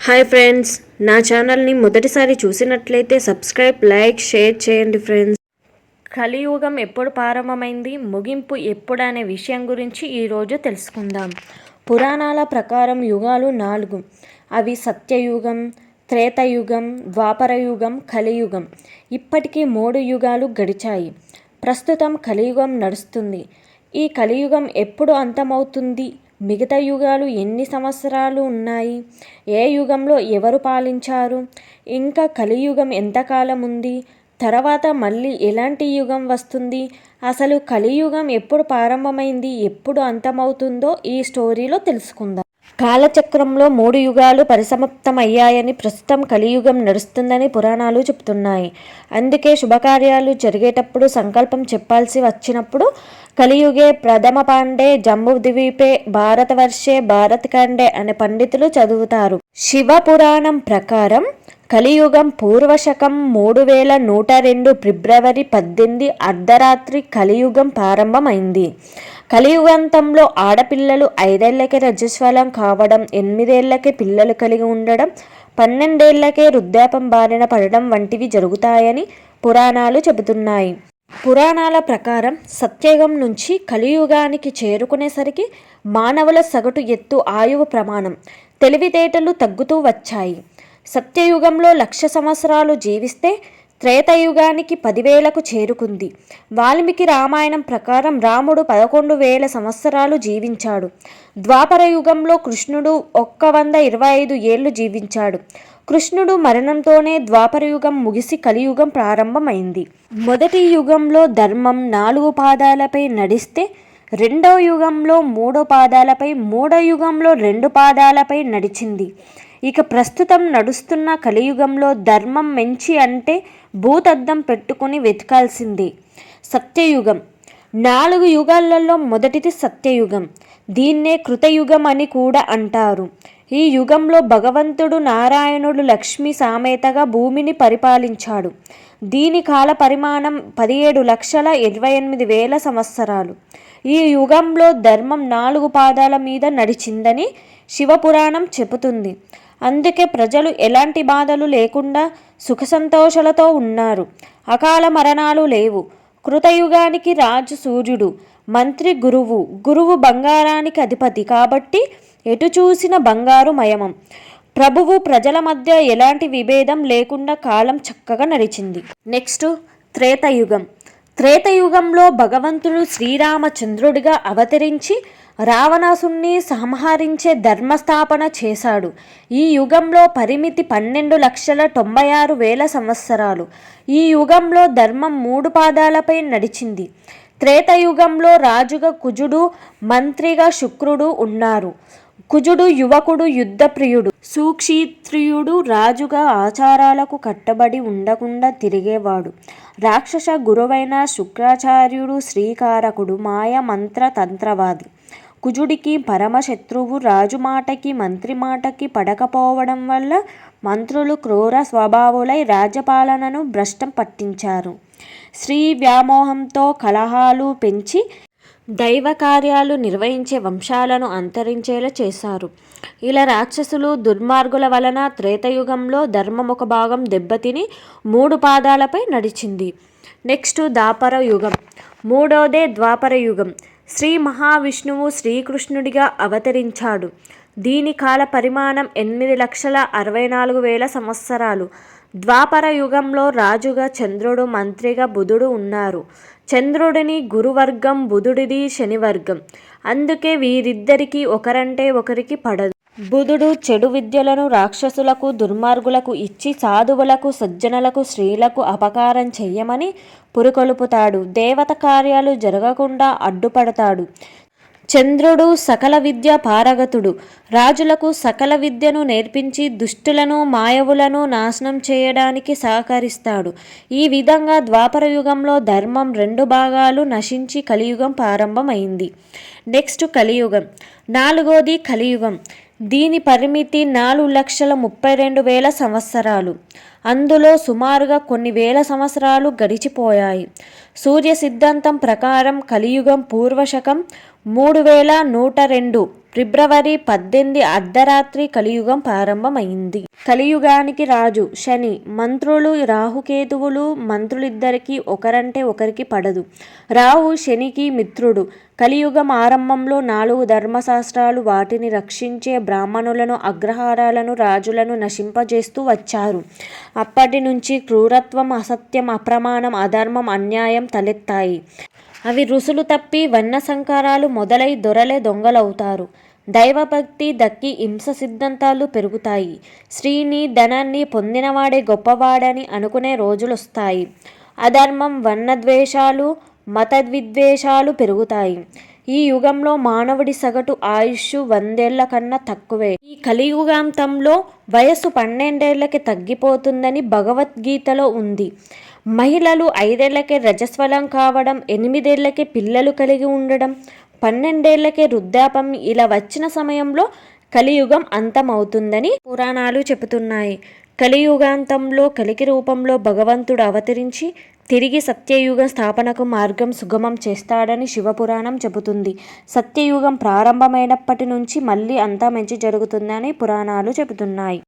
Hi friends, నా ఛానల్ని మొదటిసారి చూసినట్లయితే సబ్స్క్రైబ్, లైక్, షేర్ చేయండి ఫ్రెండ్స్. కలియుగం ఎప్పుడు ప్రారంభమైంది, ముగింపు ఎప్పుడు అనే విషయం గురించి ఈరోజు తెలుసుకుందాం. పురాణాల ప్రకారం యుగాలు 4. అవి సత్యయుగం, త్రేతాయుగం, ద్వాపరయుగం, కలియుగం. ఇప్పటికీ 3 యుగాలు గడిచాయి. ప్రస్తుతం కలియుగం నడుస్తుంది. ఈ కలియుగం ఎప్పుడు అంతమవుతుంది? మిగతా యుగాలు ఎన్ని సంవత్సరాలు ఉన్నాయి? ఏ యుగంలో ఎవరు పాలించారు? ఇంకా కలియుగం ఎంతకాలం ఉంది? తర్వాత మళ్ళీ ఎలాంటి యుగం వస్తుంది? అసలు కలియుగం ఎప్పుడు ప్రారంభమైంది, ఎప్పుడు అంతమవుతుందో ఈ స్టోరీలో తెలుసుకుందాం. కాలచక్రంలో 3 యుగాలు పరిసమాప్తమయ్యాయని, ప్రస్తుతం కలియుగం నడుస్తుందని పురాణాలు చెబుతున్నాయి. అందుకే శుభకార్యాలు జరిగేటప్పుడు సంకల్పం చెప్పాల్సి వచ్చినప్పుడు కలియుగే ప్రథమ పాండే జంబూద్వీపే భారతవర్షే భారతఖండే అనే పండితులు చదువుతారు. శివ పురాణం ప్రకారం కలియుగం పూర్వశకం 3102 ఫిబ్రవరి 18 అర్ధరాత్రి కలియుగం ప్రారంభమైంది. కలియుగాంతంలో ఆడపిల్లలు 5 ఏళ్లకే రజస్వలం కావడం, 8 ఏళ్లకే పిల్లలు కలిగి ఉండడం, 12 ఏళ్లకే వృద్ధాప్యం బారిన పడడం వంటివి జరుగుతాయని పురాణాలు చెబుతున్నాయి. పురాణాల ప్రకారం సత్యయుగం నుంచి కలియుగానికి చేరుకునేసరికి మానవుల సగటు ఎత్తు, ఆయువు ప్రమాణం, తెలివితేటలు తగ్గుతూ వచ్చాయి. సత్యయుగంలో 1,00,000 సంవత్సరాలు జీవిస్తే త్రేతాయుగానికి 10,000కు చేరుకుంది. వాల్మీకి రామాయణం ప్రకారం రాముడు 11,000 సంవత్సరాలు జీవించాడు. ద్వాపర యుగంలో కృష్ణుడు 125 ఏళ్లు జీవించాడు. కృష్ణుడు మరణంతోనే ద్వాపరయుగం ముగిసి కలియుగం ప్రారంభమైంది. మొదటి యుగంలో ధర్మం 4 పాదాలపై నడిస్తే, రెండవ యుగంలో 3 పాదాలపై, మూడో యుగంలో 2 పాదాలపై నడిచింది. ఇక ప్రస్తుతం నడుస్తున్న కలియుగంలో ధర్మం మెంచి అంటే భూతద్దం పెట్టుకుని వెతకాల్సిందే. సత్యయుగం 4 యుగాలలో మొదటిది సత్యయుగం. దీన్నే కృతయుగం అని కూడా అంటారు. ఈ యుగంలో భగవంతుడు నారాయణుడు లక్ష్మీ సామేతగా భూమిని పరిపాలించాడు. దీని కాల పరిమాణం 17,28,000 సంవత్సరాలు. ఈ యుగంలో ధర్మం 4 పాదాల మీద నడిచిందని శివపురాణం చెబుతుంది. అందుకే ప్రజలు ఎలాంటి బాధలు లేకుండా సుఖ సంతోషాలతో ఉన్నారు. అకాల మరణాలు లేవు. కృతయుగానికి రాజు సూర్యుడు, మంత్రి గురువు. గురువు బంగారానికి అధిపతి కాబట్టి ఎటు చూసిన బంగారు మయమం. ప్రభువు ప్రజల మధ్య ఎలాంటి విభేదం లేకుండా కాలం చక్కగా నడిచింది. నెక్స్ట్ త్రేతాయుగం. త్రేతాయుగంలో భగవంతుడు శ్రీరామచంద్రుడిగా అవతరించి రావణాసుని సంహరించే ధర్మస్థాపన చేశాడు. ఈ యుగంలో పరిమితి 12,96,000 సంవత్సరాలు. ఈ యుగంలో ధర్మం 3 పాదాలపై నడిచింది. త్రేతాయుగంలో రాజుగా కుజుడు, మంత్రిగా శుక్రుడు ఉన్నారు. కుజుడు యువకుడు, యుద్ధప్రియుడు. సుక్షేత్రియుడు రాజుగా ఆచారాలకు కట్టబడి ఉండకుండా తిరిగేవాడు. రాక్షస గురువైన శుక్రాచార్యుడు శ్రీకారకుడు, మాయ మంత్ర తంత్రవాది. కుజుడికి పరమశత్రువు. రాజు మాటకి మంత్రి మాటకి పడకపోవడం వల్ల మంత్రులు క్రూర స్వభావులై రాజ్యపాలనను భ్రష్టం పట్టించారు. స్త్రీ వ్యామోహంతో కలహాలు పెంచి దైవ కార్యాలు నిర్వహించే వంశాలను అంతరించేలా చేశారు. ఇలా రాక్షసులు, దుర్మార్గుల వలన త్రేతాయుగంలో ధర్మం ఒక భాగం దెబ్బతిని 3 పాదాలపై నడిచింది. నెక్స్ట్ ద్వాపర యుగం. మూడోదే ద్వాపర యుగం. శ్రీ మహావిష్ణువు శ్రీకృష్ణుడిగా అవతరించాడు. దీని కాల పరిమాణం 8,64,000 సంవత్సరాలు. ద్వాపర యుగంలో రాజుగా చంద్రుడు, మంత్రిగా బుధుడు ఉన్నారు. చంద్రుడిని గురువర్గం, బుధుడిది శనివర్గం. అందుకే వీరిద్దరికీ ఒకరంటే ఒకరికి పడదు. బుధుడు చెడు విద్యలను రాక్షసులకు, దుర్మార్గులకు ఇచ్చి సాధువులకు, సజ్జనులకు, స్త్రీలకు అపకారం చెయ్యమని పురికొల్పుతాడు. దేవత కార్యాలు జరగకుండా అడ్డుపడతాడు. చంద్రుడు సకల విద్య పారగతుడు. రాజులకు సకల విద్యను నేర్పించి దుష్టులను, మాయవులను నాశనం చేయడానికి సహకరిస్తాడు. ఈ విధంగా ద్వాపర యుగంలో ధర్మం 2 భాగాలు నశించి కలియుగం ప్రారంభమైంది. నెక్స్ట్ కలియుగం. 4వది కలియుగం. దీని పరిమితి 4,32,000 సంవత్సరాలు. అందులో సుమారుగా కొన్ని వేల సంవత్సరాలు గడిచిపోయాయి. సూర్య సిద్ధాంతం ప్రకారం కలియుగం పూర్వశకం 3102 ఫిబ్రవరి 18 అర్ధరాత్రి కలియుగం ప్రారంభమైంది. కలియుగానికి రాజు శని, మంత్రులు రాహుకేతువులు. మంత్రులిద్దరికీ ఒకరంటే ఒకరికి పడదు. రాహు శనికి మిత్రుడు. కలియుగం ఆరంభంలో 4 ధర్మశాస్త్రాలు, వాటిని రక్షించే బ్రాహ్మణులను, అగ్రహారాలను, రాజులను నశింపజేస్తూ వచ్చారు. అప్పటి నుంచి క్రూరత్వం, అసత్యం, అప్రమాణం, అధర్మం, అన్యాయం తలెత్తాయి. అవి రుసులు తప్పి వర్ణ సంకరాలు మొదలై దొరలే దొంగలవుతారు. దైవభక్తి దక్కి హింస సిద్ధాంతాలు పెరుగుతాయి. స్త్రీని, ధనాన్ని పొందినవాడే గొప్పవాడని అనుకునే రోజులొస్తాయి. అధర్మం, వర్ణద్వేషాలు, మత విద్వేషాలు పెరుగుతాయి. ఈ యుగంలో మానవుడి సగటు ఆయుష్ 100 ఏళ్ల కన్నా తక్కువే. ఈ కలియుగాంతంలో వయస్సు 12 ఏళ్లకి తగ్గిపోతుందని భగవద్గీతలో ఉంది. మహిళలు 5 ఏళ్లకే రజస్వలం కావడం, 8 ఏళ్లకే పిల్లలు కలిగి ఉండడం, 12 ఏళ్లకే వృద్ధాప్యం ఇలా వచ్చిన సమయంలో కలియుగం అంతమవుతుందని పురాణాలు చెబుతున్నాయి. కలియుగాంతంలో కలికి రూపంలో భగవంతుడు అవతరించి తిరిగి సత్యయుగ స్థాపనకు మార్గం సుగమం చేస్తాడని శివపురాణం చెబుతుంది. సత్యయుగం ప్రారంభమైనప్పటి నుంచి మళ్ళీ అంతా మంచి జరుగుతుందని పురాణాలు చెబుతున్నాయి.